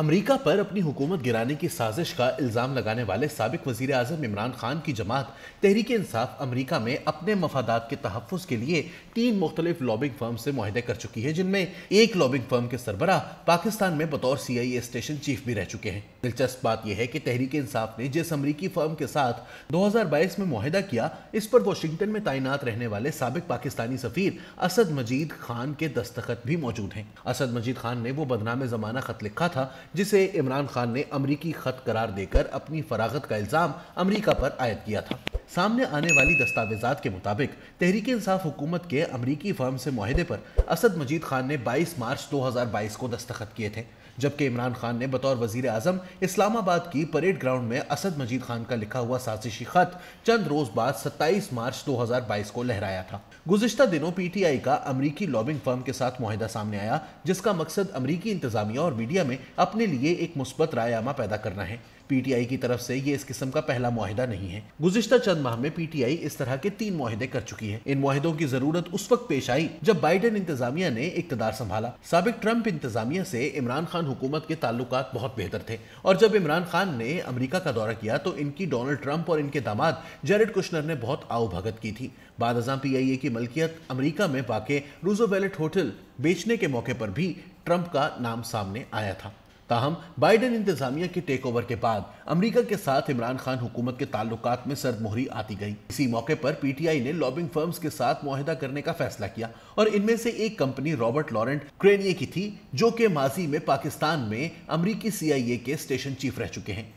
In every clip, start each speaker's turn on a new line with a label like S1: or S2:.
S1: अमरीका पर अपनी हुकूमत गिराने की साजिश का इल्जाम लगाने वाले साबिक वजीर आजम इमरान खान की जमात तहरीक इंसाफ अमरीका में अपने मफादात के तहफ़्फ़ुज़ के लिए 3 मुख्तलिफ लॉबिंग फर्म से मुआहदे कर चुकी है, जिनमें एक लॉबिंग फर्म के सरबराह पाकिस्तान में बतौर CIA स्टेशन चीफ भी रह चुके हैं। दिलचस्प बात यह है कि तहरीक इंसाफ ने जिस अमरीकी फर्म के साथ 2022 में मुआहदा किया, इस पर वाशिंगटन में तैनात रहने वाले साबिक पाकिस्तानी सफीर असद मजीद खान के दस्तखत भी मौजूद हैं। असद मजीद खान ने वो बदनाम ज़माना खत लिखा था जिसे इमरान खान ने अमरीकी खत करार देकर अपनी फरागत का इल्जाम अमरीका पर आयद किया था। सामने आने वाली दस्तावेजात के मुताबिक तहरीक इंसाफ हुकूमत के अमरीकी फर्म से मुआहदे पर असद मजीद खान ने 22 मार्च 2022 को दस्तखत किए थे, जबकि इमरान खान ने बतौर वजीर आजम इस्लामाबाद की परेड ग्राउंड में असद मजीद खान का लिखा हुआ साजिशी खत चंद रोज बाद 27 मार्च 2022 को लहराया था। गुज़िश्ता दिनों PTI का अमरीकी लॉबिंग फर्म के साथ मुआहदा सामने आया, जिसका मकसद अमरीकी इंतजामिया और मीडिया में अपने लिए एक मुस्बत रायनामा पैदा करना है। PTI की तरफ से ये इस किस्म का पहला मुआहदा नहीं है। गुज़िश्ता चंद माह में PTI इस तरह के 3 मुआहदे कर चुकी है। इन मुआहदों की जरूरत उस वक्त पेश आई जब बाइडेन इंतजामिया ने इक्तदार संभाला। साबिक ट्रंप इंतजामिया से इमरान खान हुकूमत के ताल्लुकात बहुत बेहतर थे, और जब इमरान खान ने अमरीका का दौरा किया तो इनकी डोनाल्ड ट्रंप और इनके दामाद जेरेड कुशनर ने बहुत आओभगत की थी। बाद अज़ां PIA की मलकियत अमरीका में वाक़े रूज़वेल्ट होटल बेचने के मौके पर भी ट्रंप का नाम सामने आया था। ताहम बाइडेन इंतजामिया के टेक ओवर के बाद अमरीका के साथ इमरान खान हुकूमत के ताल्लुकात में सर्द मोहरी आती गई। इसी मौके पर PTI ने लॉबिंग फर्म्स के साथ मुआहदा करने का फैसला किया, और इनमें से एक कंपनी रॉबर्ट लॉरेंट क्रेनिये की थी, जो कि माजी में पाकिस्तान में अमरीकी CIA के स्टेशन चीफ रह चुके हैं।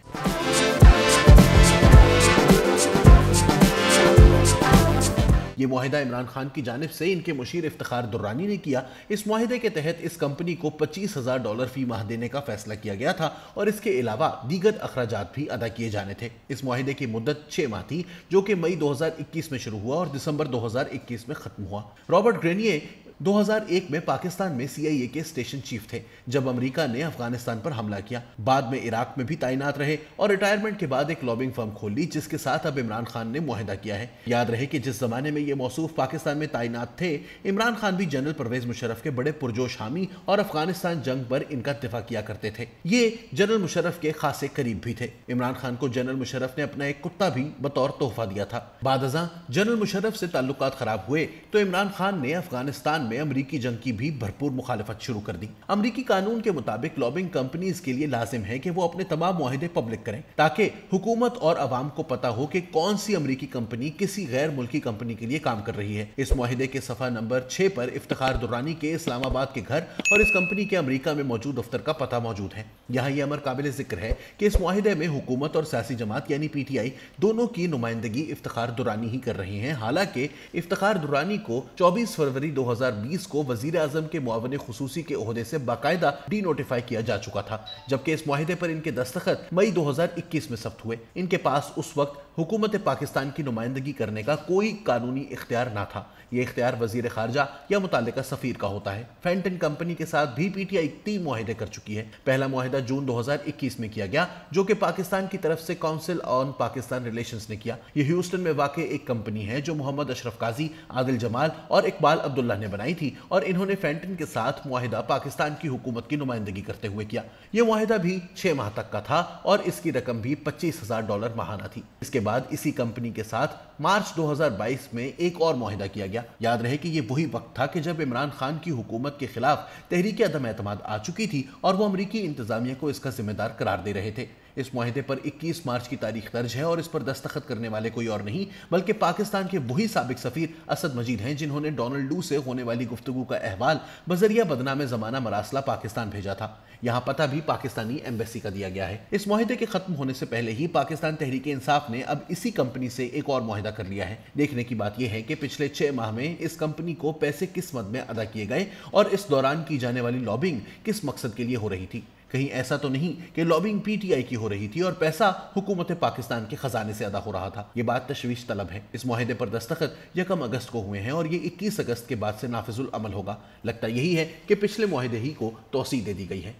S1: ये मुआहदा इमरान खान की जानिब से इनके मुशीर इफ्तिखार दुर्रानी ने किया। इस मुआहदे के तहत इस कंपनी को $25,000 फी माह देने का फैसला किया गया था, और इसके अलावा दीगर अखराजात भी अदा किए जाने थे। इस मुआहदे की मुद्दत 6 माह थी, जो कि मई 2021 में शुरू हुआ और दिसंबर 2021 में खत्म हुआ। रॉबर्ट क्रेनिये 2001 में पाकिस्तान में CIA के स्टेशन चीफ थे जब अमेरिका ने अफगानिस्तान पर हमला किया। बाद में इराक में भी तैनात रहे और रिटायरमेंट के बाद एक लॉबिंग फर्म खोल ली, जिसके साथ अब इमरान खान ने मुआहदा किया है। याद रहे कि जिस जमाने में ये मौसूफ पाकिस्तान में तैनात थे, इमरान खान भी जनरल परवेज मुशर्रफ के बड़े पुरजोश हामी और अफगानिस्तान जंग पर इनका दिफा किया करते थे। ये जनरल मुशर्रफ के खासे करीब भी थे। इमरान खान को जनरल मुशर्रफ ने अपना एक कुत्ता भी बतौर तोहफा दिया था। बाद अज़ां जनरल मुशर्रफ से ताल्लुकात खराब हुए तो इमरान खान ने अफगानिस्तान में अमरीकी जंग की भी भरपूर मुखालिफत शुरू कर दी। अमरीकी कानून के मुताबिक लॉबिंग कंपनीज के लिए लाजिम है कि वो अपने तमाम मुआहदे पब्लिक करें, ताकि हुकूमत और अवाम को पता हो कि कौन सी अमरीकी कंपनी किसी गैर मुल्की कंपनी के लिए काम कर रही है। इस मुआहदे के सफ़ा नंबर 6 पर इफ्तिखार दुर्रानी के इस्लामाबाद के घर और इस कंपनी के अमरीका में मौजूद दफ्तर का पता मौजूद है। यहाँ यह अमर काबिल जिक्र है कि इस मुआहदे में हुकूमत और सियासी जमात यानी PTI दोनों की नुमाइंदगी इफ्तिखार दुर्रानी ही कर रही है। हालांकि इफ्तिखार दुर्रानी को 24 फरवरी 2020 को वजीर आजम के मुआविन खुसूसी के ओहदे से बाकायदा डी नोटिफाई किया जा चुका था, जबकि इस मुआहदे पर इनके दस्तखत मई 2021 में सब्त हुए। इनके पास उस वक्त हुकूमत पाकिस्तान की नुमाइंदगी करने का कोई कानूनी इख्तियार ना था। यह इख्तियार वजीर खारजा या मुतालिका सफीर का होता है। फेंटन कंपनी के साथ भी PTI 3 मुआहदे कर चुकी है। पहला मुआहदा जून 2021 में किया गया, जो कि पाकिस्तान की तरफ से काउंसिल ऑन पाकिस्तान रिलेशंस ने किया। यह ह्यूस्टन में वाक़ एक कंपनी है जो मोहम्मद अशरफ काजी, आदिल जमाल और इकबाल अब्दुल्ला ने बनाई थी, और इन्होंने फेंटन के साथ मुआहदा पाकिस्तान की हुकूमत की नुमाइंदगी करते हुए किया। यह मुआहदा भी 6 माह तक का था और इसकी रकम भी $25,000 माहाना थी। इसके बाद इसी कंपनी के साथ मार्च 2022 में एक और मुआहदा किया गया। याद रहे कि यह वही वक्त था कि जब इमरान खान की हुकूमत के खिलाफ तहरीक अदम एतमाद आ चुकी थी और वो अमरीकी इंतजामिया को इसका जिम्मेदार करार दे रहे थे। इस मुआहदे पर 21 मार्च की तारीख दर्ज है और इस पर दस्तखत करने वाले कोई और नहीं बल्कि पाकिस्तान के वही साबिक सफीर असद मजीद हैं, जिन्होंने डोनाल्ड डू से होने वाली गुफ्तगू का अहवाल बजरिया बदनाम ज़माना मरासला पाकिस्तान भेजा था। यहाँ पता भी पाकिस्तानी एम्बेसी का दिया गया है। इस मुआहदे के खत्म होने से पहले ही पाकिस्तान तहरीक इंसाफ ने अब इसी कंपनी से एक और मुआहदा कर लिया है। देखने की बात यह है कि पिछले 6 माह में इस कंपनी को पैसे किस मद में अदा किए गए और इस दौरान की जाने वाली लॉबिंग किस मकसद के लिए हो रही थी। कहीं ऐसा तो नहीं कि लॉबिंग PTI की हो रही थी और पैसा हुकूमत पाकिस्तान के खजाने से अदा हो रहा था। ये बात तशवीश तलब है। इस मुआहदे पर दस्तखत 1 अगस्त को हुए हैं और ये 21 अगस्त के बाद से नाफिजुल अमल होगा। लगता यही है कि पिछले मुआहदे ही को तौसीह दे दी गई है।